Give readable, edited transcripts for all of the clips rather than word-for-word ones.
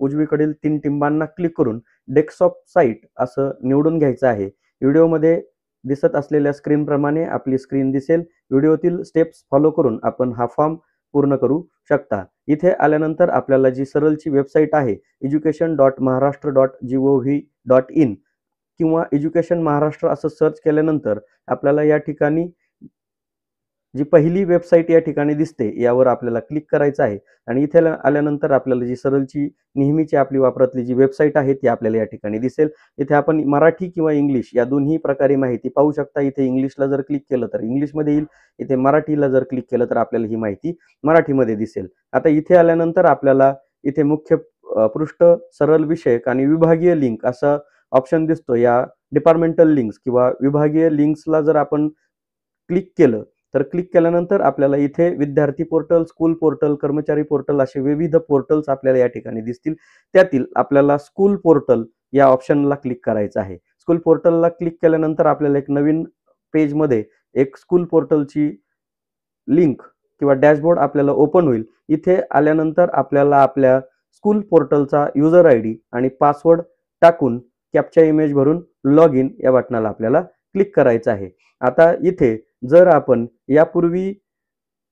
उजवीकडील 3 टिंबांना क्लिक करून desktop site असं निवडून घ्यायचं आहे। व्हिडिओमध्ये दिसत असलेल्या स्क्रीनप्रमाणे आपली स्क्रीन दिसेल। व्हिडिओतील स्टेप्स फॉलो करून आपण हा फॉर्म पूर्ण करू शकता। इथे आल्यानंतर आपल्याला जी सरलची वेबसाईट आहे education.maharashtra.gov.in किंवा एज्युकेशन महाराष्ट्र असं सर्च केल्यानंतर आपल्याला या ठिकाणी जी पहिली वेबसाईट या ठिकाणी दिसते यावर आपल्याला क्लिक करायचं आहे आणि इथे आल्यानंतर आपल्याला जी सरलची नेहमीची आपली वापरातली जी वेबसाईट आहे ती आपल्याला या ठिकाणी दिसेल। इथे आपण मराठी किंवा इंग्लिश या दोन्ही प्रकारे माहिती पाहू शकता। इथे इंग्लिशला जर क्लिक केलं तर इंग्लिशमध्ये येईल, इथे मराठीला जर क्लिक केलं तर आपल्याला ही माहिती मराठीमध्ये दिसेल। आता इथे आल्यानंतर आपल्याला इथे मुख्य पृष्ठ, सरळ विषयक आणि विभागीय लिंक असा ऑप्शन दिसतो। या डिपार्टमेंटल लिंक्स किंवा विभागीय लिंक्सला जर आपण क्लिक केलं तर क्लिक केल्यानंतर आपल्याला इथे विद्यार्थी पोर्टल, स्कूल पोर्टल, कर्मचारी पोर्टल असे विविध पोर्टल्स आपल्याला या ठिकाणी दिसतील। त्यातील आपल्याला स्कूल पोर्टल या ऑप्शनला क्लिक करायचं आहे। स्कूल पोर्टलला क्लिक केल्यानंतर आपल्याला एक नवीन पेजमध्ये एक स्कूल पोर्टलची लिंक किंवा डॅशबोर्ड आपल्याला ओपन होईल। इथे आल्यानंतर आपल्याला आपल्या स्कूल पोर्टलचा युजर आयडी आणि पासवर्ड टाकून कॅप्चा इमेज भरून लॉग इन या बटनाला आपल्याला क्लिक करायचं आहे। आता इथे जर आपण यापूर्वी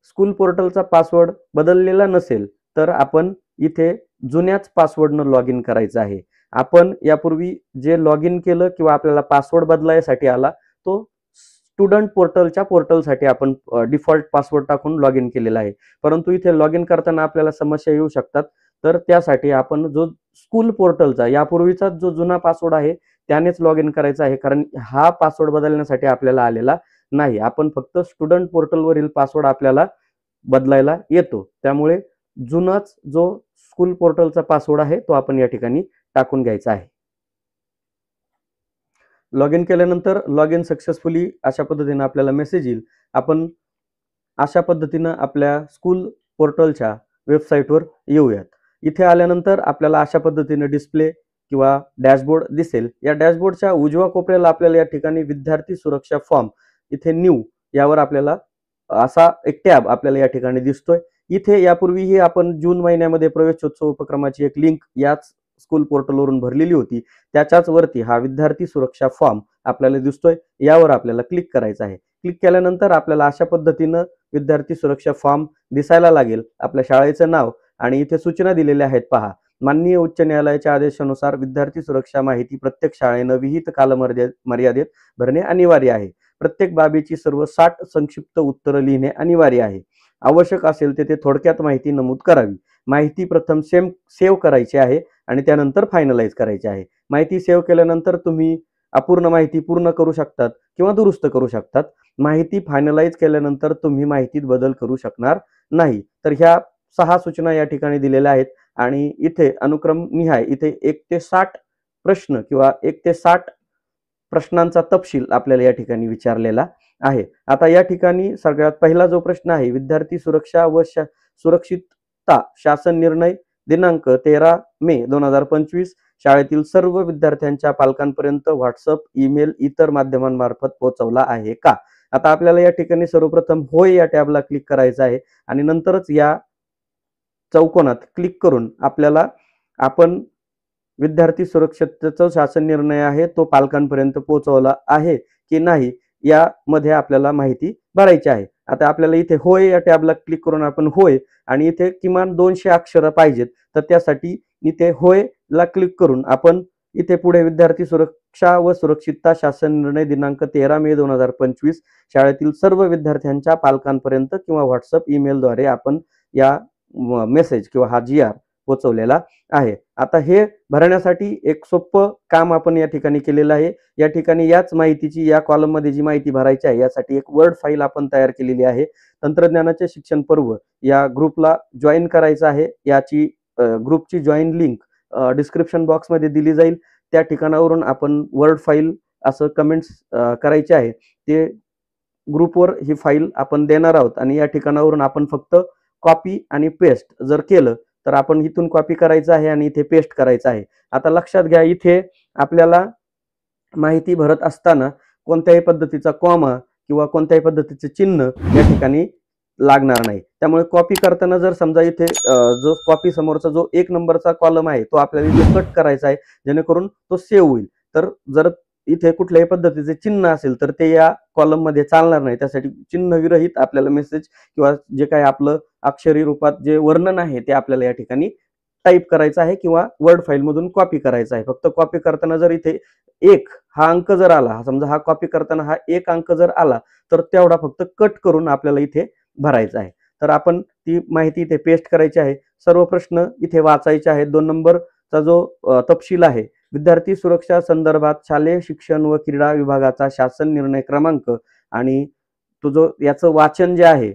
स्कूल पोर्टलचा पासवर्ड बदललेला नसेल तर आपण इथे जुन्याच पासवर्डनं लॉग इन करायचं आहे। आपण यापूर्वी जे लॉग इन केलं किंवा आपल्याला पासवर्ड बदलायसाठी आला तो स्टुडंट पोर्टलच्या पोर्टलसाठी आपण डिफॉल्ट पासवर्ड टाकून लॉग इन केलेला आहे, परंतु इथे लॉग इन करताना आपल्याला समस्या येऊ शकतात। तर त्यासाठी आपण जो स्कूल पोर्टलचा यापूर्वीचा जो जुना पासवर्ड आहे त्यानेच लॉग इन करायचा आहे, कारण हा पासवर्ड बदलण्यासाठी आपल्याला आलेला नाही। आपण फक्त स्टुडंट पोर्टलवरील पासवर्ड आपल्याला बदलायला येतो, त्यामुळे जुनाच जो स्कूल पोर्टलचा पासवर्ड आहे तो आपण या ठिकाणी टाकून घ्यायचा आहे। लॉग इन केल्यानंतर लॉग इन सक्सेसफुली अशा पद्धतीने आपल्याला मेसेज येईल। आपण अशा पद्धतीने आपल्या स्कूल पोर्टलच्या वेबसाईटवर येऊयात। इथे आल्यानंतर आपल्याला अशा पद्धतीने डिस्प्ले किंवा डॅशबोर्ड दिसेल। या डॅशबोर्डच्या उजव्या कोपऱ्याला आपल्याला या ठिकाणी विद्यार्थी सुरक्षा फॉर्म इथे न्यू यावर आपल्याला असा एक टॅब आपल्याला या ठिकाणी दिसतोय। इथे यापूर्वीही आपण जून महिन्यामध्ये प्रवेशोत्सव उपक्रमाची एक लिंक याच स्कूल पोर्टलवरून भरलेली होती, त्याच्याच वरती हा विद्यार्थी सुरक्षा फॉर्म आपल्याला दिसतोय, यावर आपल्याला क्लिक करायचं आहे। क्लिक केल्यानंतर आपल्याला अशा पद्धतीनं विद्यार्थी सुरक्षा फॉर्म दिसायला लागेल। आपल्या शाळेचं नाव आणि इथे सूचना दिलेल्या आहेत पहा। माननीय उच्च न्यायालयाच्या आदेशानुसार विद्यार्थी सुरक्षा माहिती प्रत्येक शाळेनं विहित कालमर्यादेत भरणे अनिवार्य आहे। प्रत्येक बाबीची सर्व 60 संक्षिप्त उत्तरं लिहिणे अनिवार्य आहे। आवश्यक असेल ते थोडक्यात माहिती नमूद करावी। माहिती प्रथम सेव्ह करायची आहे आणि त्यानंतर फायनलाइज करायची आहे। माहिती सेव्ह केल्यानंतर तुम्ही अपूर्ण माहिती पूर्ण करू शकतात किंवा दुरुस्त करू शकतात। माहिती फायनलाइज केल्यानंतर तुम्ही माहितीत बदल करू शकणार नाही। तर ह्या 6 सूचना या ठिकाणी दिलेल्या आहेत आणि इथे अनुक्रम निहाय इथे 1 ते 60 प्रश्न किंवा 1 ते 60 प्रश्नांचा तपशील आपल्याला या ठिकाणी विचारलेला आहे। आता या ठिकाणी सगळ्यात पहिला जो प्रश्न आहे, विद्यार्थी सुरक्षा व सुरक्षितता शासन निर्णय दिनांक 13 मे 2025 शाळेतील सर्व विद्यार्थ्यांच्या पालकांपर्यंत व्हॉट्सअप, ईमेल, इतर माध्यमांमार्फत पोहोचवला आहे का? आता आपल्याला या ठिकाणी सर्वप्रथम होय या टॅबला क्लिक करायचं आहे आणि नंतरच या चौकोनात क्लिक करून आपल्याला आपण विद्यार्थी सुरक्षिततेचा शासन निर्णय आहे तो पालकांपर्यंत पोहोचवला आहे की नाही यामध्ये आपल्याला माहिती भरायची आहे। आता आपल्याला इथे होय या टॅबला क्लिक करून आपण होय आणि इथे किमान 200 अक्षरं पाहिजेत, तर त्यासाठी इथे होय ला क्लिक करून आपण इथे पुढे विद्यार्थी सुरक्षा व सुरक्षितता शासन निर्णय दिनांक 13 मे 2025 शाळेतील सर्व विद्यार्थ्यांच्या पालकांपर्यंत किंवा व्हॉट्सअप, ईमेलद्वारे आपण या मेसेज किंवा हा GR पोहोचवलेला आहे। आता हे भरण्यासाठी एक सोपं काम आपण या ठिकाणी केलेलं आहे। या ठिकाणी याच माहितीची या कॉलम मध्ये जी माहिती भरायची आहे यासाठी एक वर्ड फाईल आपण तयार केलेली आहे। तंत्रज्ञानाचे शिक्षण पर्व या ग्रुपला जॉईन करायचं आहे। याची ग्रुपची जॉईन लिंक डिस्क्रिप्शन बॉक्स मध्ये दिली जाईल। त्या ठिकाणावरून आपण वर्ड फाईल असं कमेंट्स करायचे आहे, ते ग्रुपवर ही फाईल आपण देणार आहोत आणि या ठिकाणावरून आपण फक्त कॉपी आणि पेस्ट जर केलं तर आपण इथून कॉपी करायचं आहे आणि इथे पेस्ट करायचं आहे। आता लक्षात घ्या, इथे आपल्याला माहिती भरत असताना कोणत्याही पद्धतीचा कॉमा किंवा कोणत्याही पद्धतीचे चिन्ह या ठिकाणी लागणार नाही। त्यामुळे कॉपी करताना जर समजा इथे जो कॉपी समोरचा जो 1 नंबरचा कॉलम आहे तो आपल्याला इथे कट करायचा आहे, जेणेकरून तो सेव्ह होईल। तर जर इथे कुठल्याही पद्धतीचे चिन्ह असेल तर ते या कॉलम मध्ये चालणार नाही। त्यासाठी चिन्ह विरहित आपल्याला मेसेज किंवा जे काही आपलं अक्षरी रूपात जे वर्णन आहे ते आपल्याला या ठिकाणी टाईप करायचं आहे किंवा वर्ड फाईल मधून कॉपी करायचं आहे। फक्त कॉपी करताना जर इथे 1 हा अंक जर आला, समजा हा कॉपी करताना हा 1 अंक जर आला तर तेवढा फक्त कट करून आपल्याला इथे भरायचा आहे। तर आपण ती माहिती इथे पेस्ट करायची आहे। सर्व प्रश्न इथे वाचायचे आहेत। 2 नंबरचा जो तपशील आहे, विद्यार्थी सुरक्षा संदर्भात शालेय शिक्षण व क्रीडा विभागाचा शासन निर्णय क्रमांक आणि तो जो याचं वाचन जे आहे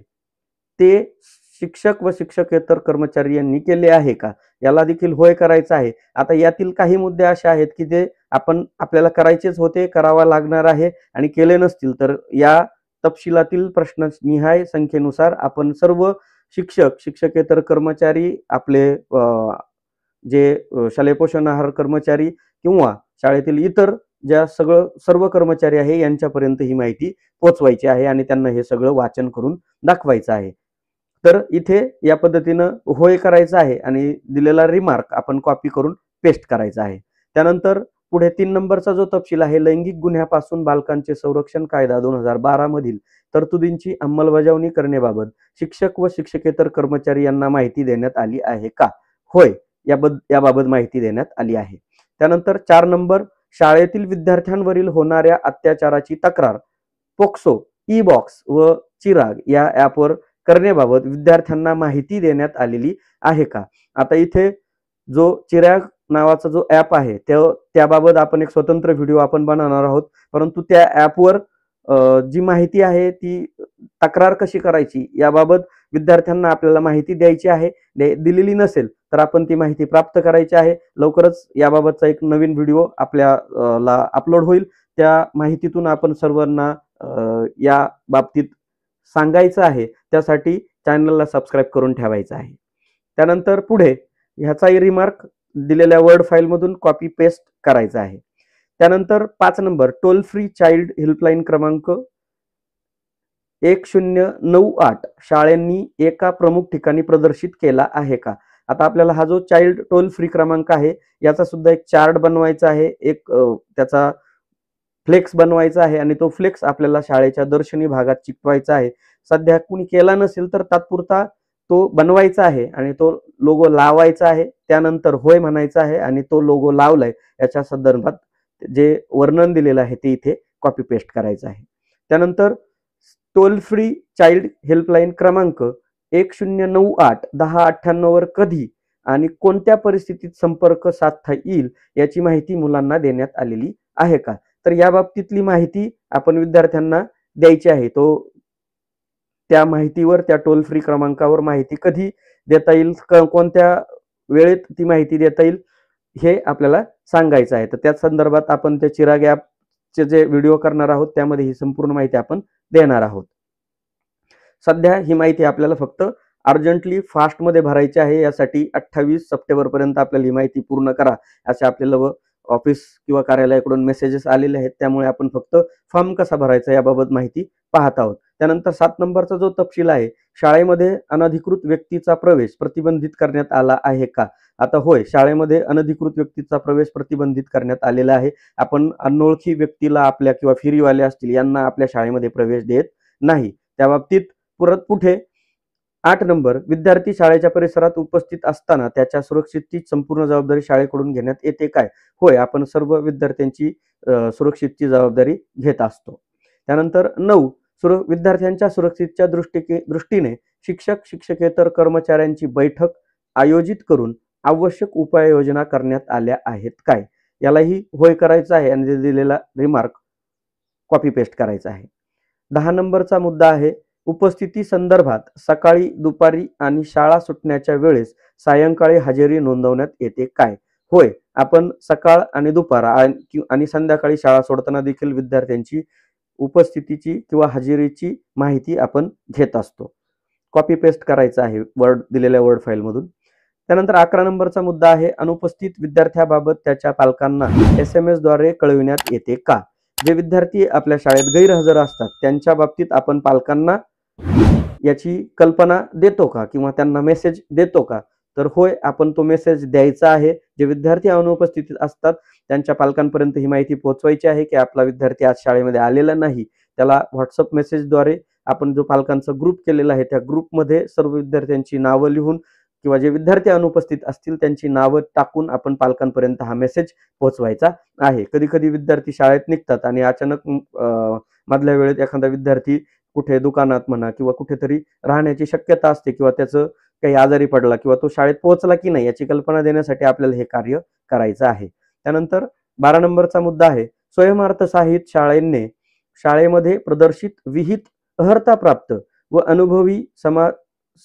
ते शिक्षक व शिक्षकेतर कर्मचारी यांनी केले आहे का, याला देखील होय करायचं आहे। आता यातील काही मुद्दे असे आहेत की जे आपल्याला करायचेच होते, करावा लागणार आहे आणि केले नसतील तर या तपशिलातील प्रश्न निहाय संख्येनुसार आपण सर्व शिक्षक शिक्षकेतर कर्मचारी आपले जे शालेय पोषण आहार कर्मचारी किंवा शाळेतील इतर ज्या सर्व कर्मचारी आहे यांच्यापर्यंत ही माहिती पोहोचवायची आहे आणि त्यांना हे सगळं वाचन करून दाखवायचं आहे। तर इथे या पद्धतीनं होय करायचं आहे आणि दिलेला रिमार्क आपण कॉपी करून पेस्ट करायचा आहे। त्यानंतर पुढे 3 नंबरचा जो तपशील आहे, लैंगिक गुन्ह्यापासून बालकांचे संरक्षण कायदा 2012 मधील तरतुदींची अंमलबजावणी करण्याबाबत शिक्षक व शिक्षकेतर कर्मचारी यांना माहिती देण्यात आली आहे का? होय, याबाबत माहिती देण्यात आली आहे। त्यानंतर 4 नंबर, शाळेतील विद्यार्थ्यांवरील होणाऱ्या अत्याचाराची तक्रार पोक्सो, ई बॉक्स व चिराग या ॲपवर करण्याबाबत विद्यार्थ्यांना माहिती देण्यात आलेली आहे का? आता इथे जो चिराग नावाचा जो ॲप आहे त्याबाबत आपण एक स्वतंत्र व्हिडिओ आपण बनवणार आहोत। परंतु त्या ॲपवर जी माहिती आहे ती तक्रार कशी करायची याबाबत विद्यार्थ्यांना आपल्याला माहिती द्यायची आहे। दिलेली नसेल तर आपण ती माहिती प्राप्त करायची आहे। लवकरच याबाबतचा एक नवीन व्हिडिओ आपल्याला अपलोड होईल। त्या माहितीतून आपण सर्वांना या बाबतीत सांगायचं आहे, त्यासाठी चॅनलला सबस्क्राईब करून ठेवायचं आहे। त्यानंतर पुढे ह्याचाही रिमार्क दिलेल्या वर्ड फाईल मधून कॉपी पेस्ट करायचा आहे। त्यानंतर 5 number, toll free child helpline क्रमांक 1098 शाळांनी एका प्रमुख ठिकाणी प्रदर्शित केला आहे का? आता आपल्याला हा जो चाइल्ड टोल फ्री क्रमांक आहे याचा सुद्धा एक चार्ट बनवायचा आहे, एक त्याचा फ्लेक्स बनवायचा आहे आणि तो फ्लेक्स आपल्याला शाळेच्या दर्शनी भागात चिकटवायचा आहे। सध्या कुणी केला नसेल तर तात्पुरता तो बनवायचा आहे आणि तो लोगो लावायचा आहे। त्यानंतर होय म्हणायचं आहे आणि तो लोगो लावलाय याच्या संदर्भात जे वर्णन दिलेलं आहे ते इथे कॉपी पेस्ट करायचं आहे। त्यानंतर टोल फ्री चाइल्ड हेल्पलाईन क्रमांक 1098 1098 वर कधी आणि कोणत्या परिस्थितीत संपर्क साधता येईल याची माहिती मुलांना देण्यात आलेली आहे का? तर या बाबतीतली माहिती आपण विद्यार्थ्यांना द्यायची आहे। त्या माहितीवर, त्या टोल फ्री क्रमांकावर माहिती कधी देता येईल, कोणत्या वेळेत ती माहिती देता येईल हे आपल्याला सांगायचं आहे। तर त्या संदर्भात आपण त्या चिराग ॲपचे जे व्हिडिओ करणार आहोत त्यामध्ये ही संपूर्ण माहिती आपण देणार आहोत। सध्या ही माहिती आपल्याला फक्त अर्जंटली फास्टमध्ये भरायची आहे। यासाठी 28 सप्टेंबर पर्यंत आपल्याला ही माहिती पूर्ण करा असे आपल्याला ऑफिस किंवा कार्यालयाकडून मेसेजेस आलेले आहेत। त्यामुळे आपण फक्त फॉर्म कसा भरायचा याबाबत माहिती पाहत आहोत। त्यानंतर 7 नंबरचा जो तपशील आहे, शाळेमध्ये अनधिकृत व्यक्तीचा प्रवेश प्रतिबंधित करण्यात आला आहे का? आता होय, शाळेमध्ये अनधिकृत व्यक्तीचा प्रवेश प्रतिबंधित करण्यात आलेला आहे। आपण अनोळखी व्यक्तीला आपल्या किंवा फेरीवाले असतील यांना आपल्या शाळेमध्ये प्रवेश देत नाही। त्या बाबतीत पुढे 8 नंबर, विद्यार्थी शाळेच्या परिसरात उपस्थित असताना त्याच्या सुरक्षेची संपूर्ण जबाबदारी शाळेकडून घेण्यात येते काय? होय, आपण सर्व विद्यार्थ्यांची सुरक्षेची जबाबदारी घेत असतो। त्यानंतर 9, विद्यार्थ्यांच्या सुरक्षेच्या दृष्टीने शिक्षक शिक्षकेतर कर्मचाऱ्यांची बैठक आयोजित करून आवश्यक उपाययोजना करण्यात आल्या आहेत काय? यालाही होय करायचं आहे आणि दिलेला रिमार्क कॉपी पेस्ट करायचा आहे। 10 नंबरचा मुद्दा आहे, उपस्थिती संदर्भात सकाळी, दुपारी आणि शाळा सुटण्याच्या वेळेस सायंकाळी हजेरी नोंदवण्यात येते काय? होय, आपण सकाळ आणि दुपार आणि संध्याकाळी शाळा सोडताना देखील विद्यार्थ्यांची उपस्थितीची किंवा हजेरीची माहिती आपण घेत असतो। कॉपी पेस्ट करायचं आहे दिलेल्या वर्ड फाईल मधून। त्यानंतर 11 नंबरचा मुद्दा आहे, अनुपस्थित विद्यार्थ्याबाबत त्याच्या पालकांना SMS द्वारे कळविण्यात येते का? जे विद्यार्थी आपल्या शाळेत गैरहजर असतात त्यांच्या बाबतीत आपण पालकांना याची कल्पना देतो का किंवा त्यांना मेसेज देतो का? तर होय, आपण तो मेसेज द्यायचा आहे. जे विद्यार्थी अनुपस्थित असतात त्यांच्या पालकांपर्यंत ही माहिती पोहोचवायची आहे की आपला विद्यार्थी आज शाळेमध्ये आलेला नाही. त्याला WhatsApp मेसेजद्वारे आपण जो पालकांचा ग्रुप केलेला आहे त्या ग्रुपमध्ये सर्व विद्यार्थ्यांची नावं लिहून किंवा जे विद्यार्थी अनुपस्थित असतील त्यांची नावं टाकून आपण पालकांपर्यंत हा मेसेज पोहोचवायचा आहे. कधी-कधी विद्यार्थी शाळेत निघतात आणि अचानक मधल्या वेळेत एखादा विद्यार्थी कुठे दुकानात म्हणा किंवा कुठेतरी राहण्याची शक्यता असते किंवा त्याचं काही आजारी पडला किंवा तो शाळेत पोहोचला की नाही याची कल्पना देण्यासाठी आपल्याला हे कार्य करायचं आहे. त्यानंतर 12 नंबरचा मुद्दा आहे, स्वयमार्थ साहित्य शाळेमध्ये प्रदर्शित विहित अर्हताप्राप्त व अनुभवी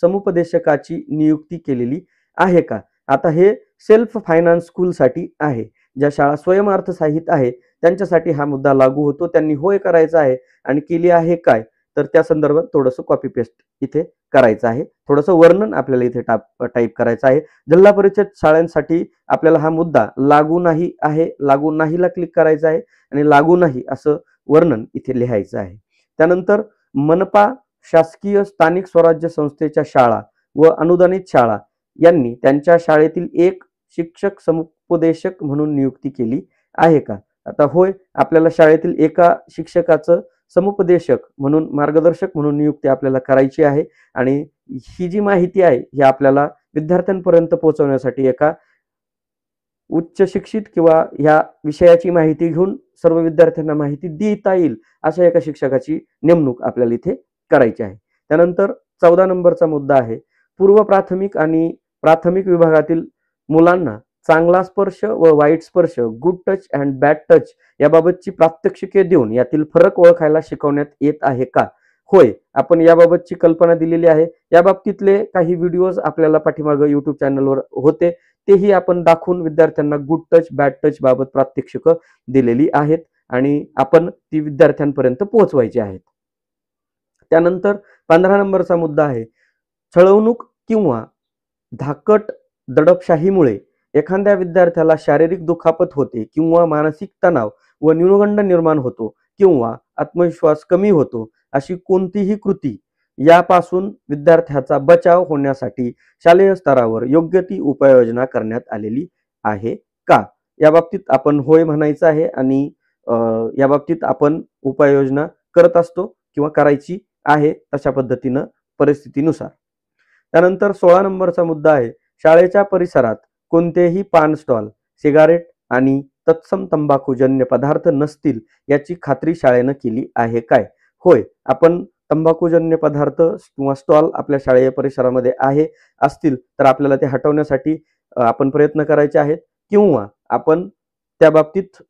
समुपदेशकाची नियुक्ती केलेली आहे का? आता हे सेल्फ फायनान्स स्कूलसाठी आहे. ज्या शाळा स्वयमार्थ साहित्य आहे त्यांच्यासाठी हा मुद्दा लागू होतो. त्यांनी होय करायचा आहे आणि केली आहे काय? तर त्या संदर्भात थोडंसं कॉपी पेस्ट इथे करायचं आहे. थोडंसं वर्णन आपल्याला इथे टाईप करायचं आहे. जिल्हा परिषद शाळांसाठी आपल्याला हा मुद्दा लागू नाही आहे, लागू नाहीला क्लिक करायचं आहे आणि लागू नाही असं वर्णन इथे लिहायचं आहे. त्यानंतर मनपा शासकीय स्थानिक स्वराज्य संस्थेच्या शाळा व अनुदानित शाळा यांनी त्यांच्या शाळेतील एक शिक्षक समुपदेशक म्हणून नियुक्ती केली आहे का? आता होय, आपल्याला शाळेतील एका शिक्षकाचं समुपदेशक म्हणून मार्गदर्शक म्हणून नियुक्ती आपल्याला करायची आहे आणि ही जी माहिती आहे ही आपल्याला विद्यार्थ्यांपर्यंत पोहोचवण्यासाठी एका उच्च शिक्षित किंवा ह्या विषयाची माहिती घेऊन सर्व विद्यार्थ्यांना माहिती देता येईल अशा एका शिक्षकाची नेमणूक आपल्याला इथे करायची आहे. त्यानंतर 14 नंबरचा मुद्दा आहे, पूर्व प्राथमिक आणि प्राथमिक विभागातील मुलांना चांगला स्पर्श व वाईट स्पर्श, good touch and bad touch याबाबतची प्रात्यक्षिके देऊन यातील फरक ओळखायला शिकवण्यात येत आहे का? होय, आपण याबाबतची कल्पना दिलेली आहे. या बाबतीतले काही व्हिडिओज आपल्याला पाठीमागं YouTube चॅनलवर होते. तेही आपण दाखवून विद्यार्थ्यांना गुड टच, बॅड टच बाबत प्रात्यक्षिकं दिलेली आहेत आणि आपण ती विद्यार्थ्यांपर्यंत पोहोचवायची आहेत. त्यानंतर 15 नंबरचा मुद्दा आहे, छळवणूक किंवा धाकट दडपशाहीमुळे एखाद्या विद्यार्थ्याला शारीरिक दुखापत होते किंवा मानसिक तणाव व न्यूनगंड निर्माण होतो किंवा आत्मविश्वास कमी होतो अशी कोणतीही कृती यापासून विद्यार्थ्याचा बचाव होण्यासाठी शालेय स्तरावर योग्य ती उपाययोजना करण्यात आलेली आहे का? या बाबतीत आपण होय म्हणायचं आहे आणि या बाबतीत आपण उपाययोजना करत असतो किंवा करायची आहे तशा पद्धतीनं परिस्थितीनुसार. त्यानंतर 16 नंबरचा मुद्दा आहे, शाळेच्या परिसरात कोणतेही पान स्टॉल, सिगारेट आणि तत्सम तंबाखूजन्य पदार्थ नसतील याची खात्री शाळेनं केली आहे काय? होय, आपण तंबाखूजन्य पदार्थ किंवा स्टॉल आपल्या शाळेय परिसरामध्ये असतील तर आपल्याला ते हटवण्यासाठी आपण प्रयत्न करायचे आहेत किंवा आपण त्या बाबतीत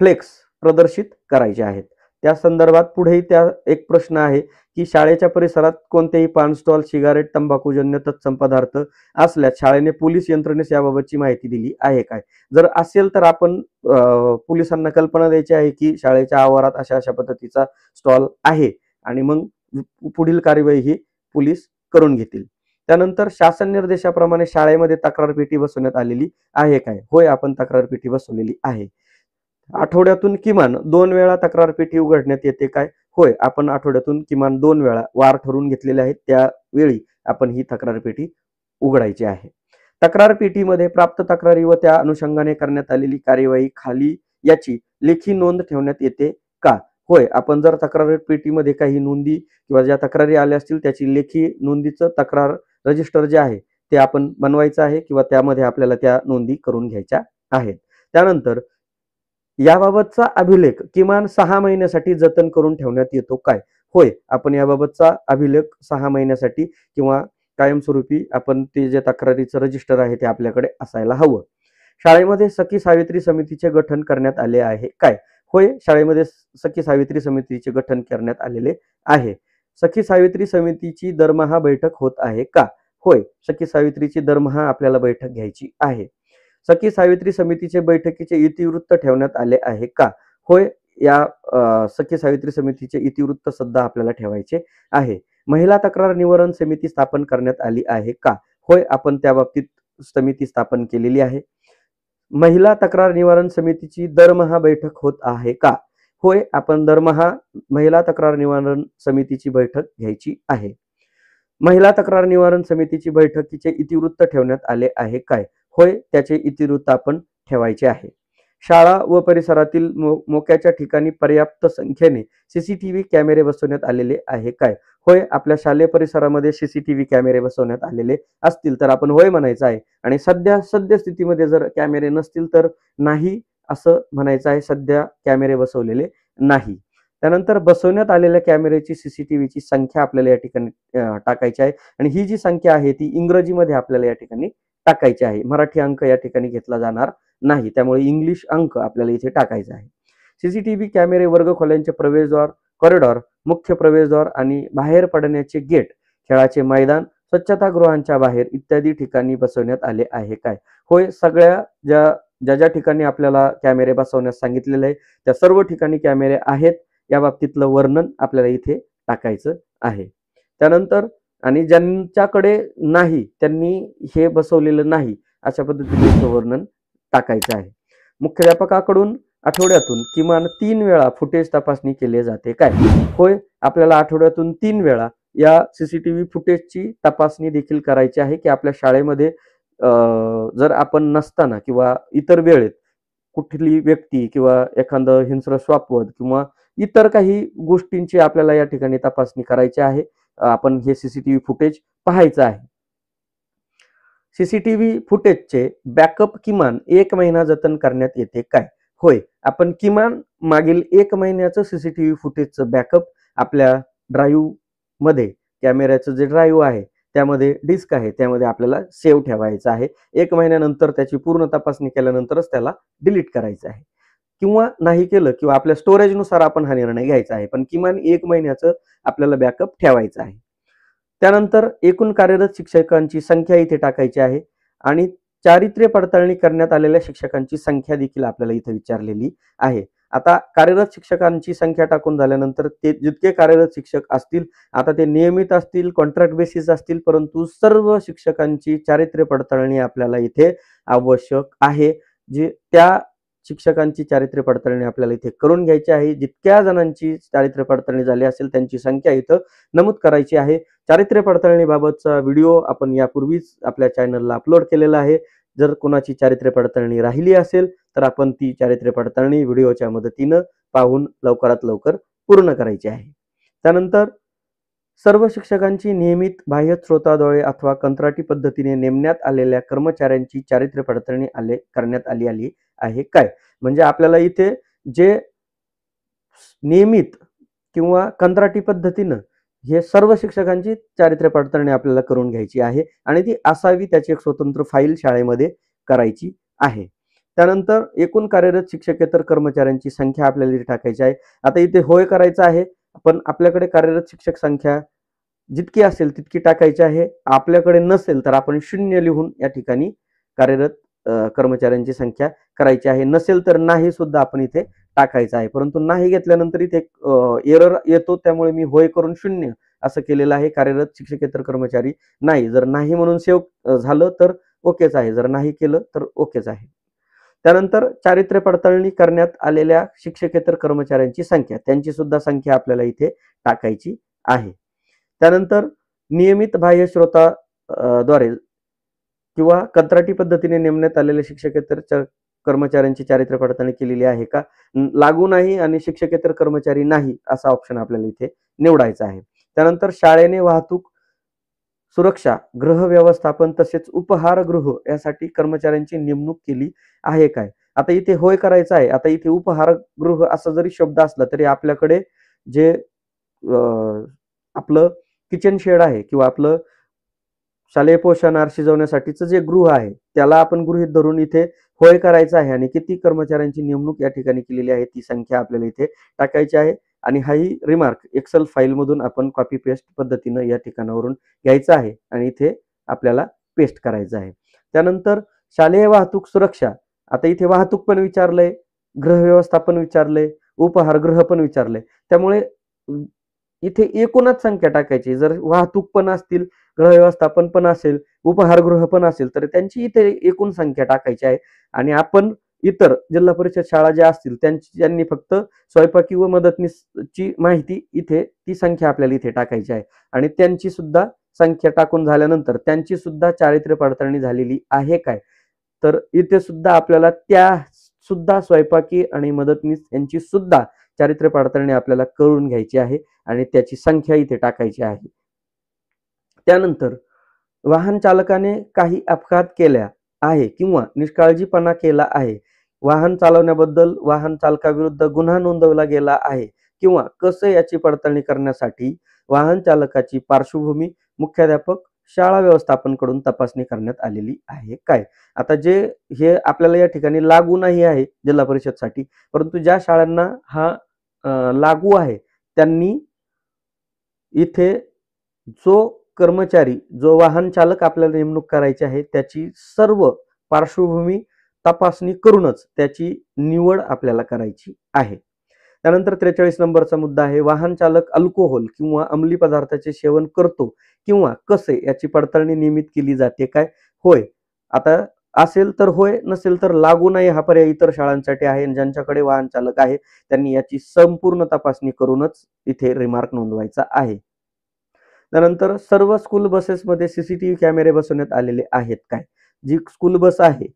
फ्लेक्स प्रदर्शित करायचे आहेत. त्या संदर्भात पुढेही त्या एक प्रश्न आहे की शाळेच्या परिसरात कोणतेही पान स्टॉल, सिगारेट, तंबाखूजन्य तत्सम पदार्थ असल्यास शाळेने पोलीस यंत्रणेस याबाबतची माहिती दिली आहे काय? जर असेल तर आपण पोलिसांना कल्पना द्यायची आहे की शाळेच्या आवारात अशा अशा पद्धतीचा स्टॉल आहे आणि मग पुढील कार्यवाही ही पोलीस करून घेतील. त्यानंतर शासन निर्देशाप्रमाणे शाळेमध्ये तक्रार पेटी बसवण्यात आलेली आहे काय? होय, आपण तक्रार पेटी बसवलेली आहे. आठवड्यातून किमान 2 वेळा तक्रार पेटी उघडण्यात येते काय? होय, आपण आठवड्यातून किमान 2 वेळा वार ठरवून घेतलेले आहेत त्यावेळी आपण ही तक्रार पेटी उघडायची आहे. तक्रार पेटीमध्ये प्राप्त तक्रारी व त्या अनुषंगाने करण्यात आलेली कार्यवाही खाली याची लेखी नोंद ठेवण्यात येते का? होय, आपण जर तक्रार पेटीमध्ये काही नोंदी किंवा ज्या तक्रारी आल्या असतील त्याची लेखी नोंदीचं तक्रार रजिस्टर जे आहे ते आपण बनवायचं आहे किंवा त्यामध्ये आपल्याला त्या नोंदी करून घ्यायच्या आहेत. त्यानंतर याबाबतचा अभिलेख किमान 6 महिन्यासाठी जतन करून ठेवण्यात येतो काय? होय, आपण याबाबतचा अभिलेख 6 महिन्यासाठी किंवा कायमस्वरूपी आपण ते जे तक्रारीचं रजिस्टर आहे ते आपल्याकडे असायला हवं. शाळेमध्ये सखी सावित्री समितीचे गठन करण्यात आले आहे काय? होय, शाळेमध्ये सखी सावित्री समितीचे गठन करण्यात आलेले आहे. सखी सावित्री समितीची दरमहा बैठक होत आहे का? होय, सखी सावित्रीची दरमहा आपल्याला बैठक घ्यायची आहे. सखी सावित्री समितीचे बैठकीचे इतिवृत्त ठेवण्यात आले आहे का? होय, या सखी सावित्री समितीचे इतिवृत्त सुद्धा आपल्याला ठेवायचे आहे. महिला तक्रार निवारण समिती स्थापन करण्यात आली आहे का? होय, आपण त्या बाबतीत समिती स्थापन केलेली आहे. महिला तक्रार निवारण समितीची दरमहा बैठक होत आहे का? होय, आपण दरमहा महिला तक्रार निवारण समितीची बैठक घ्यायची आहे. महिला तक्रार निवारण समितीची बैठकीचे इतिवृत्त ठेवण्यात आले आहे काय? होय, त्याचे इतिवृत्त आपण ठेवायचे आहे. शाळा व परिसरातील मोक्याच्या ठिकाणी पर्याप्त संख्येने सीसीटीव्ही कॅमेरे बसवण्यात आलेले आहे काय? होय, आपल्या शालेय परिसरामध्ये सीसीटीव्ही कॅमेरे बसवण्यात आलेले असतील तर आपण होय म्हणायचं आहे आणि सद्यस्थितीमध्ये जर कॅमेरे नसतील तर नाही असं म्हणायचं आहे. सध्या कॅमेरे बसवलेले नाही. त्यानंतर बसवण्यात आलेल्या कॅमेऱ्याची सीसीटीव्हीची संख्या आपल्याला या ठिकाणी टाकायची आहे आणि ही जी संख्या आहे ती इंग्रजीमध्ये आपल्याला या ठिकाणी टाकायची आहे. मराठी अंक या ठिकाणी घेतला जाणार नाही, त्यामुळे इंग्लिश अंक आपल्याला इथे टाकायचा आहे. सीसीटीव्ही कॅमेरे वर्गखोल्यांचे प्रवेशद्वार, कॉरिडॉर, मुख्य प्रवेशद्वार आणि बाहेर पडण्याचे गेट, खेळाचे मैदान, स्वच्छतागृहांच्या बाहेर इत्यादी ठिकाणी बसवण्यात आले आहे काय? होय, सगळ्या ज्या ठिकाणी आपल्याला कॅमेरे बसवण्यास सांगितलेले आहे त्या सर्व ठिकाणी कॅमेरे आहेत या बाबतीतलं वर्णन आपल्याला इथे टाकायचं आहे. त्यानंतर आणि ज्यांच्याकडे नाही त्यांनी हे बसवलेलं नाही अशा पद्धतीने वर्णन टाकायचं आहे. मुख्याध्यापकाकडून आठवड्यातून किमान 3 वेळा फुटेज तपासणी केली जाते काय? होय, आपल्याला आठवड्यातून 3 वेळा या सीसीटीव्ही फुटेजची तपासणी देखील करायची आहे की आपल्या शाळेमध्ये जर आपण नसताना किंवा इतर वेळेत कुठली व्यक्ती किंवा एखादं हिंस्र श्वापवध किंवा इतर काही गोष्टींची आपल्याला या ठिकाणी तपासणी करायची आहे. आपण हे सीसीटीव्ही फुटेज पाहायचं आहे. सीसीटीव्ही फुटेजचे बॅकअप किमान 1 महिना जतन करण्यात येते काय? होय, आपण किमान मागील 1 महिन्याचं सीसीटीव्ही फुटेजचं बॅकअप आपल्या ड्राईव्ह मध्ये, कॅमेऱ्याचं जे ड्राईव्ह आहे त्यामध्ये डिस्क आहे त्यामध्ये आपल्याला सेव्ह ठेवायचं आहे. 1 महिन्यानंतर त्याची पूर्ण तपासणी केल्यानंतरच त्याला डिलीट करायचं आहे किंवा नाही केलं किंवा आपल्या स्टोरेजनुसार आपण हा निर्णय घ्यायचा आहे, पण किमान 1 महिन्याचं आपल्याला बॅकअप ठेवायचं आहे. त्यानंतर एकूण कार्यरत शिक्षकांची संख्या इथे टाकायची आहे आणि चारित्र्य पडताळणी करण्यात आलेल्या शिक्षकांची संख्या देखील आपल्याला इथे विचारलेली आहे. आता कार्यरत शिक्षकांची संख्या टाकून झाल्यानंतर ते जितके कार्यरत शिक्षक असतील, आता ते नियमित असतील, कॉन्ट्रॅक्ट बेसिस असतील, परंतु सर्व शिक्षकांची चारित्र्य पडताळणी आपल्याला इथे आवश्यक आहे. जे त्या शिक्षकांची चारित्र्य पडताळणी आपल्याला इथे करून घ्यायची आहे. जितक्या जणांची चारित्र्य पडताळणी झाली असेल त्यांची संख्या इथं नमूद करायची आहे. चारित्र्य पडताळणीबाबतचा व्हिडिओ आपण यापूर्वीच आपल्या चॅनलला अपलोड केलेला आहे. जर कोणाची चारित्र्य पडताळणी राहिली असेल तर आपण ती चारित्र्य पडताळणी व्हिडिओच्या मदतीनं पाहून लवकरात लवकर पूर्ण करायची आहे. त्यानंतर सर्व शिक्षकांची नियमित बाह्य स्रोताद्वारे अथवा कंत्राटी पद्धतीने नेमण्यात आलेल्या कर्मचाऱ्यांची चारित्र्य पडताळणी करण्यात आली आहे काय? म्हणजे आपल्याला इथे जे नियमित किंवा कंत्राटी पद्धतीनं हे सर्व शिक्षकांची चारित्र्य पडताळणी आपल्याला करून घ्यायची आहे आणि ती असावी, त्याची एक स्वतंत्र फाईल शाळेमध्ये करायची आहे. त्यानंतर एकूण कार्यरत शिक्षकेतर कर्मचाऱ्यांची संख्या आपल्याला इथे टाकायची आहे. आता इथे होय करायचं आहे, पण आपल्याकडे कार्यरत शिक्षक संख्या जितकी असेल तितकी टाकायची आहे. आपल्याकडे नसेल तर आपण 0 लिहून या ठिकाणी कार्यरत कर्मचाऱ्यांची संख्या करायची आहे. नसेल तर नाही सुद्धा आपण इथे टाकायचं आहे, परंतु नाही घेतल्यानंतर इथे एरर येतो, त्यामुळे मी होय करून 0 असं केलेलं आहे. कार्यरत शिक्षकेतर कर्मचारी नाही, जर नाही म्हणून सेव्ह झालं तर ओकेच आहे, जर नाही केलं तर ओकेच आहे. त्यानंतर चारित्र्य पडताळणी करण्यात आलेल्या शिक्षकेतर कर्मचाऱ्यांची संख्या, त्यांची सुद्धा संख्या आपल्याला इथे टाकायची आहे. त्यानंतर नियमित बाह्य स्रोताद्वारे किंवा कंत्राटी पद्धतीने नेमण्यात आलेल्या शिक्षकेतर कर्मचाऱ्यांची चारित्र्य पडताळणी केलेली आहे का? लागू नाही आणि शिक्षकेतर कर्मचारी नाही असा ऑप्शन आपल्याला इथे निवडायचा आहे. त्यानंतर शाळेने वाहतूक, सुरक्षा, गृह व्यवस्थापन तसेच उपहारगृह यासाठी कर्मचाऱ्यांची नेमणूक केली आहे काय? आता इथे होय करायचं आहे. आता इथे उपहारगृह असा जरी शब्द असला तरी आपल्याकडे जे आपलं किचन शेड आहे किंवा आपलं शालेय पोषणाहार शिजवण्यासाठीचं जे गृह आहे त्याला आपण गृहीत धरून इथे होय करायचं आहे आणि किती कर्मचाऱ्यांची नेमणूक या ठिकाणी केलेली आहे ती संख्या आपल्याला इथे टाकायची आहे आणि हाही रिमार्क एक्सेल फाईल मधून आपण कॉपी पेस्ट पद्धतीनं या ठिकाणावरून घ्यायचं आहे आणि इथे आपल्याला पेस्ट करायचं आहे. त्यानंतर शालेय वाहतूक सुरक्षा, आता इथे वाहतूक पण विचारलंय, गृह व्यवस्थापन विचारलंय, उपहारगृह पण विचारलंय, त्यामुळे इथे एकूणच संख्या टाकायची. जर वाहतूक पण असतील, गृह व्यवस्थापन पण असेल, उपहारगृह पण असेल तर त्यांची इथे एकूण संख्या टाकायची आहे आणि आपण इतर जिल्हा परिषद शाळा ज्या असतील त्यांनी फक्त स्वयंपाकी व मदतनीसची माहिती इथे ती संख्या आपल्याला इथे टाकायची आहे आणि त्यांची सुद्धा संख्या टाकून झाल्यानंतर त्यांची सुद्धा चारित्र्य पडताळणी झालेली आहे काय, तर इथे सुद्धा आपल्याला त्या सुद्धा स्वयंपाकी आणि मदतनीस यांची सुद्धा चारित्र्य पडताळणी आपल्याला करून घ्यायची आहे आणि त्याची संख्या इथे टाकायची आहे. त्यानंतर वाहन चालकाने काही अपघात केला आहे किंवा निष्काळजीपणा केला आहे, वाहन चालवण्याबद्दल वाहन चालकाविरुद्ध गुन्हा नोंदवला गेला आहे किंवा कसं याची पडताळणी करण्यासाठी वाहन चालकाची पार्श्वभूमी मुख्याध्यापक शाळा व्यवस्थापनकडून तपासणी करण्यात आलेली आहे काय. आता हे आपल्याला या ठिकाणी लागू नाही आहे जिल्हा परिषदसाठी, परंतु ज्या शाळांना हा लागू आहे त्यांनी इथे जो वाहन चालक आपल्याला नेमणूक करायची आहे त्याची सर्व पार्श्वभूमी तपासणी करूनच त्याची निवड आपल्याला करायची आहे. त्यानंतर 43 नंबरचा मुद्दा आहे, वाहन चालक अल्कोहोल किंवा अंमली पदार्थाचे सेवन करतो किंवा कसे याची पडताळणी नियमित केली जाते काय. होय, आता असेल तर होय, नसेल तर लागू नाही हा पर्याय इतर शाळांसाठी आहे. ज्यांच्याकडे वाहन चालक आहे त्यांनी याची संपूर्ण तपासणी करूनच इथे रिमार्क नोंदवायचा आहे. त्यानंतर सर्व स्कूल बसेसमध्ये सीसीटीव्ही कॅमेरे बसवण्यात आलेले आहेत काय. जी स्कूल बस आहे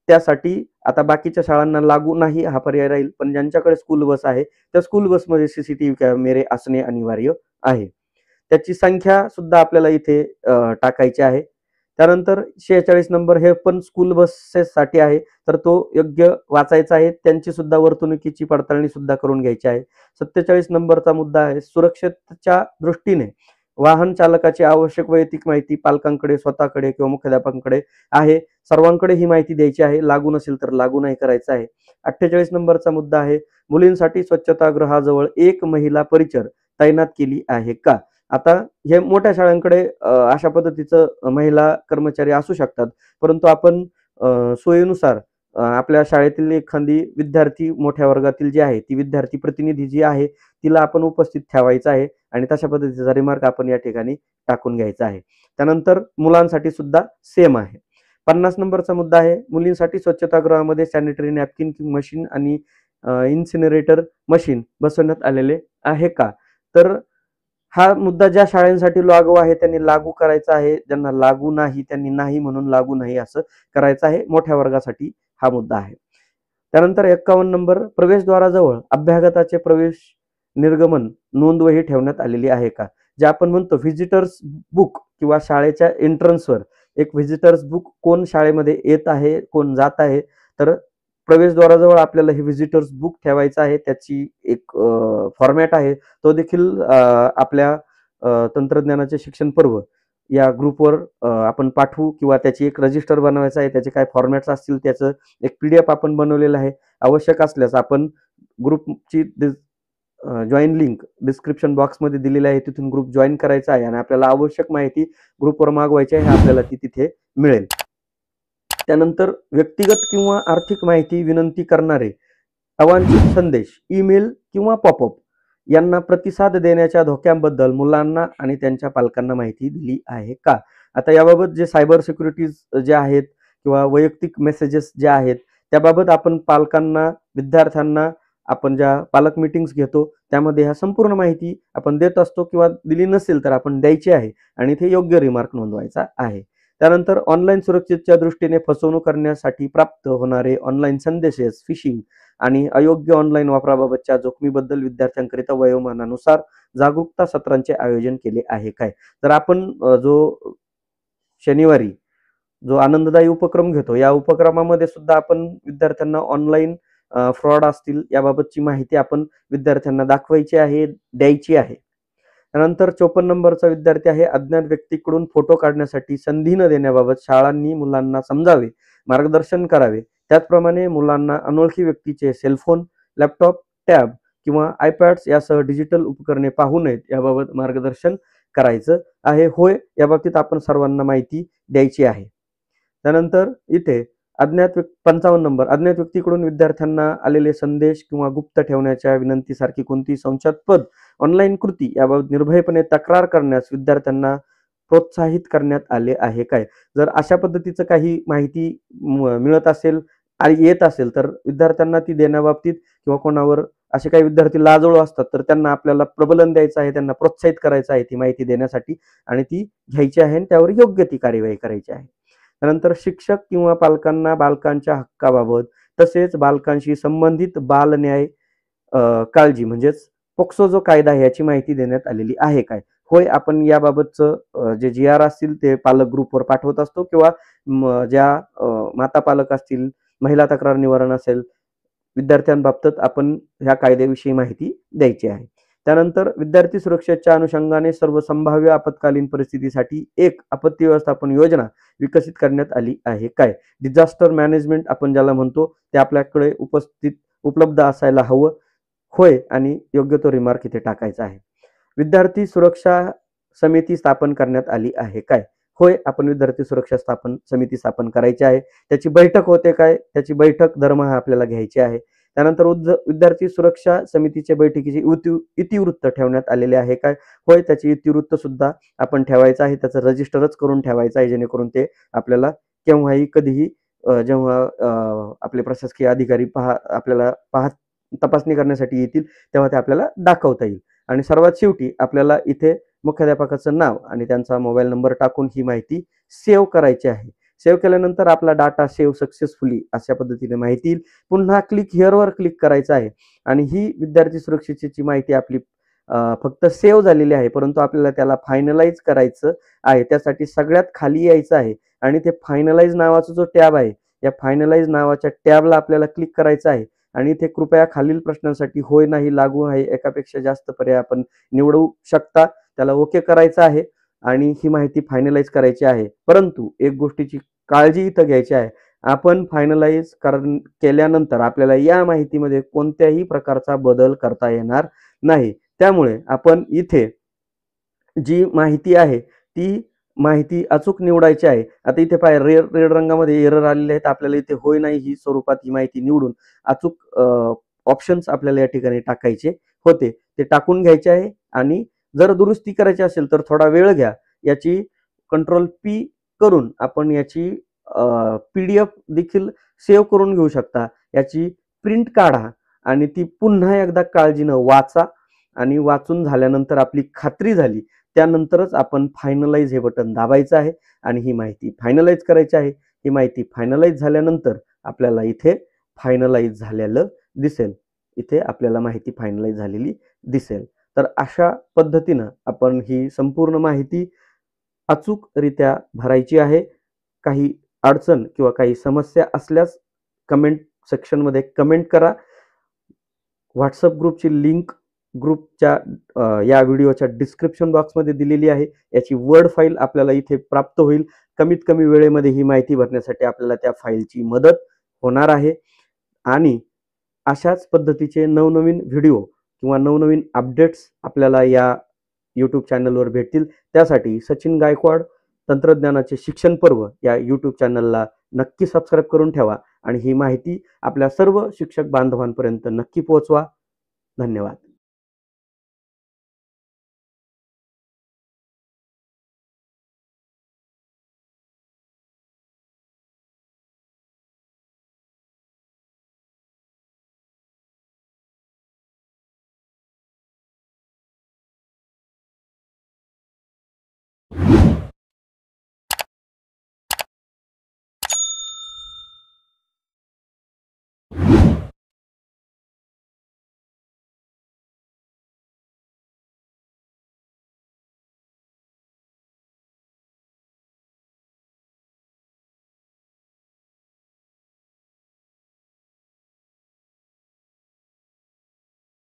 त्यासाठी आता बाकीच्या शाळांना लागू नाही हा पर्याय राहील, पण ज्यांच्याकडे स्कूल बस आहे त्या स्कूल बसमध्ये सीसीटीव्ही कॅमेरे असणे अनिवार्य आहे. त्याची संख्या सुद्धा आपल्याला इथे टाकायची आहे. त्यानंतर 46 नंबर हे पण स्कूल बसेससाठी आहे, तर तो योग्य वाचायचा आहे. त्यांची सुद्धा वर्तणुकीची पडताळणी सुद्धा करून घ्यायची आहे. 47 नंबरचा मुद्दा आहे, सुरक्षेच्या दृष्टीने वाहन चालकाची आवश्यक वैयक्तिक माहिती पालकांकडे, स्वतःकडे किंवा मुख्याध्यापकांकडे आहे. सर्वांकडे ही माहिती द्यायची आहे. लागू नसेल तर लागू नाही करायचं आहे. 48 नंबरचा मुद्दा आहे, मुलींसाठी स्वच्छतागृहाजवळ एक महिला परिचर तैनात केली आहे का. आता हे मोठ्या शाळांकडे अशा पद्धतीचं महिला कर्मचारी असू शकतात, परंतु आपण सोयीनुसार आपल्या शाळेतील एखादी विद्यार्थी मोठ्या वर्गातील जी आहे ती विद्यार्थी प्रतिनिधी जी आहे तिला आपण उपस्थित ठेवायचं आहे आणि तशा पद्धतीचा रिमार्क आपण या ठिकाणी टाकून घ्यायचा आहे. त्यानंतर मुलांसाठी सुद्धा सेम आहे. 50 नंबरचा मुद्दा आहे, मुलींसाठी स्वच्छतागृहामध्ये सॅनिटरी नॅपकिन मशीन आणि इन्सिनरेटर मशीन बसवण्यात आलेले आहे का. तर हा मुद्दा ज्या शाळांसाठी लागू आहे त्यांनी लागू करायचा आहे, ज्यांना लागू नाही त्यांनी नाही म्हणून लागू नाही असं करायचं आहे. मोठ्या वर्गासाठी हा मुद्दा आहे. त्यानंतर 51 नंबर, प्रवेशद्वाराजवळ अभ्यागताचे प्रवेश निर्गमन नोंदवही ठेवण्यात आलेली आहे का. जे आपण म्हणतो व्हिजिटर्स बुक किंवा शाळेच्या एंट्रन्सवर एक व्हिजिटर्स बुक कोण शाळेमध्ये येत आहे कोण जात आहे, तर प्रवेशद्वाराजवळ आपल्याला हे व्हिजिटर्स बुक ठेवायचं आहे. त्याची एक फॉर्मॅट आहे, तो देखील आपल्या तंत्रज्ञानाचे शिक्षण पर्व या ग्रुपवर आपण पाठवू किंवा त्याची एक रजिस्टर बनवायचा आहे. त्याचे काय फॉर्मॅट्स असतील त्याचं एक PDF आपण बनवलेलं आहे. आवश्यक असल्यास आपण ग्रुपची जॉईन लिंक डिस्क्रिप्शन बॉक्समध्ये दिलेली आहे, तिथून ग्रुप जॉईन करायचा आहे आणि आपल्याला आवश्यक माहिती ग्रुपवर मागवायची आहे, आपल्याला ती तिथे मिळेल. त्यानंतर व्यक्तिगत किंवा आर्थिक माहिती विनंती करणारे अवांछित संदेश, ईमेल किंवा पॉपअप यांना प्रतिसाद देण्याच्या धोक्यांबद्दल मुलांना आणि त्यांच्या पालकांना माहिती दिली आहे का. आता याबाबत जे सायबर सिक्युरिटीज जे आहेत किंवा वैयक्तिक मेसेजेस जे आहेत त्याबाबत आपण पालकांना, विद्यार्थ्यांना आपण ज्या पालक मीटिंग्स घेतो त्यामध्ये ह्या संपूर्ण माहिती आपण देत असतो किंवा दिली नसेल तर आपण द्यायची आहे आणि इथे योग्य रिमार्क नोंदवायचा आहे. त्यानंतर ऑनलाईन सुरक्षेच्या दृष्टीने फसवणूक करण्यासाठी प्राप्त होणारे ऑनलाईन संदेशेस, फिशिंग आणि अयोग्य ऑनलाईन वापराबाबतच्या जोखमीबद्दल विद्यार्थ्यांकरिता वयोमानानुसार जागरूकता सत्रांचे आयोजन केले आहे काय. तर आपण जो शनिवारी जो आनंददायी उपक्रम घेतो या उपक्रमामध्ये सुद्धा आपण विद्यार्थ्यांना ऑनलाईन फ्रॉड असतील याबाबतची माहिती आपण विद्यार्थ्यांना दाखवायची आहे, द्यायची आहे. त्यानंतर 54 नंबरचा विद्यार्थी आहे, अज्ञात व्यक्तीकडून फोटो काढण्यासाठी संधी न देण्याबाबत शाळांनी मुलांना समजावे, मार्गदर्शन करावे. त्याचप्रमाणे मुलांना अनोळखी व्यक्तीचे सेलफोन, लॅपटॉप, टॅब किंवा आयपॅड्स यासह डिजिटल उपकरणे पाहू नयेत याबाबत मार्गदर्शन करायचं आहे. होय, याबाबतीत आपण सर्वांना माहिती द्यायची आहे. त्यानंतर इथे 55 नंबर, अज्ञात व्यक्तीकडून विद्यार्थ्यांना आलेले संदेश किंवा गुप्त ठेवण्याच्या विनंतीसारखी कोणती संशयास्पद ऑनलाईन कृती याबाबत निर्भयपणे तक्रार करण्यास विद्यार्थ्यांना प्रोत्साहित करण्यात आले आहे काय. जर अशा पद्धतीचं काही माहिती मिळत असेल आणि येत असेल तर विद्यार्थ्यांना ती देण्याबाबतीत किंवा कोणावर असे काही विद्यार्थी लाजळू असतात तर त्यांना आपल्याला प्रबलन द्यायचं आहे, त्यांना प्रोत्साहित करायचं आहे ती माहिती देण्यासाठी आणि ती घ्यायची आहे आणि त्यावर योग्य ती कार्यवाही करायची आहे. त्यानंतर शिक्षक किंवा पालकांना बालकांच्या हक्काबाबत तसेच बालकांशी संबंधित बालन्याय काळजी म्हणजेच पोक्सो जो कायदा आहे याची माहिती देण्यात आलेली आहे काय? होय, आपण याबाबतचं जे जी-आर असतील ते पालक ग्रुपवर पाठवत असतो किंवा ज्या माता पालक असतील, महिला तक्रार निवारण असेल, विद्यार्थ्यांबाबत आपण ह्या कायद्याविषयी माहिती द्यायची आहे. त्यानंतर विद्यार्थी सुरक्षेच्या अनुषंगाने सर्व संभाव्य आपत्कालीन परिस्थितीसाठी एक आपत्ती व्यवस्थापन योजना विकसित करण्यात आली आहे काय? डिझास्टर मॅनेजमेंट आपण ज्याला म्हणतो ते आपल्याकडे उपलब्ध असायला हवं. होय आणि योग्य तो रिमार्क इथे टाकायचा आहे. विद्यार्थी सुरक्षा समिती स्थापन करण्यात आली आहे काय? होय, आपण विद्यार्थी सुरक्षा समिती स्थापन करायची आहे. त्याची बैठक होते काय? त्याची बैठक दरमहा आपल्याला घ्यायची आहे. त्यानंतर विद्यार्थी सुरक्षा समितीच्या बैठकीचे इतिवृत्त ठेवण्यात आलेले आहे काय? होय, त्याचे इतिवृत्त सुद्धा आपण ठेवायचं आहे. त्याचं रजिस्टरच करून ठेवायचं आहे जेणेकरून ते आपल्याला केव्हाही कधीही जेव्हा आपले प्रशासकीय अधिकारी आपल्याला तपासणी करण्यासाठी येतील तेव्हा ते आपल्याला दाखवता येईल. आणि सर्वात शेवटी आपल्याला इथे मुख्याध्यापकाचं नाव आणि त्यांचा मोबाईल नंबर टाकून ही माहिती सेव्ह करायची आहे. सेव्ह केल्यानंतर आपला डाटा सेव्ह सक्सेसफुली अशा पद्धतीने माहिती येईल. पुन्हा क्लिक हिअरवर क्लिक करायचं आहे आणि ही विद्यार्थी सुरक्षेची माहिती आपली फक्त सेव्ह झालेली आहे, परंतु आपल्याला त्याला फायनलाइज करायचं आहे. त्यासाठी सगळ्यात खाली यायचं आहे आणि ते फायनलाइज नावाचा जो टॅब आहे, या फायनलाइज नावाच्या टॅबला आपल्याला क्लिक करायचं आहे आणि इथे कृपया खालील प्रश्नांसाठी होय, नाही, लागू आहे एकापेक्षा जास्त पर्याय आपण निवडू शकता. त्याला ओके करायचं आहे आणि ही माहिती फायनलाइज करायची आहे. परंतु एक गोष्टीची काळजी इथं घ्यायची आहे. आपण फायनलाइज केल्यानंतर आपल्याला या माहितीमध्ये कोणत्याही प्रकारचा बदल करता येणार नाही. त्यामुळे आपण इथे जी माहिती आहे ती माहिती अचूक निवडायची आहे. आता इथे पहा रेड रंगामध्ये एरर आलेले आहेत. आपल्याला इथे होय, नाही ही स्वरूपात ही माहिती निवडून अचूक ऑप्शन्स आपल्याला या ठिकाणी टाकायचे होते. ते टाकून घ्यायचे आहे आणि जर दुरुस्ती करायची असेल तर थोडा वेळ घ्या. याची कंट्रोल पी करून आपण याची PDF देखील सेव्ह करून घेऊ शकता. याची प्रिंट काढा आणि ती पुन्हा एकदा काळजीनं वाचा आणि वाचून झाल्यानंतर आपली खात्री झाली त्यानंतरच आपण फायनलाइज हे बटन दाबायचं आहे आणि ही माहिती फायनलाइज करायची आहे. ही माहिती फायनलाइज झाल्यानंतर आपल्याला इथे फायनलाइज झालेलं दिसेल. इथे आपल्याला माहिती फायनलाइज झालेली दिसेल. तर अशा पद्धतीनं आपण ही संपूर्ण माहिती अचूकरित्या भरायची आहे. काही अडचण किंवा काही समस्या असल्यास कमेंट सेक्शनमध्ये कमेंट करा. व्हॉट्सअप ग्रुपची लिंक ग्रुपच्या या व्हिडिओच्या डिस्क्रिप्शन बॉक्समध्ये दिलेली आहे. याची वर्ड फाईल आपल्याला इथे प्राप्त होईल. कमीत कमी वेळेमध्ये ही माहिती भरण्यासाठी आपल्याला त्या फाईलची मदत होणार आहे आणि अशाच पद्धतीचे नवनवीन व्हिडिओ किंवा नवनवीन अपडेट्स आपल्याला या YouTube चॅनलवर भेटतील. त्यासाठी सचिन गायकवाड तंत्रज्ञानाचे शिक्षण पर्व या YouTube चॅनलला नक्की सबस्क्राईब करून ठेवा आणि ही माहिती आपल्या सर्व शिक्षक बांधवांपर्यंत नक्की पोहोचवा. धन्यवाद.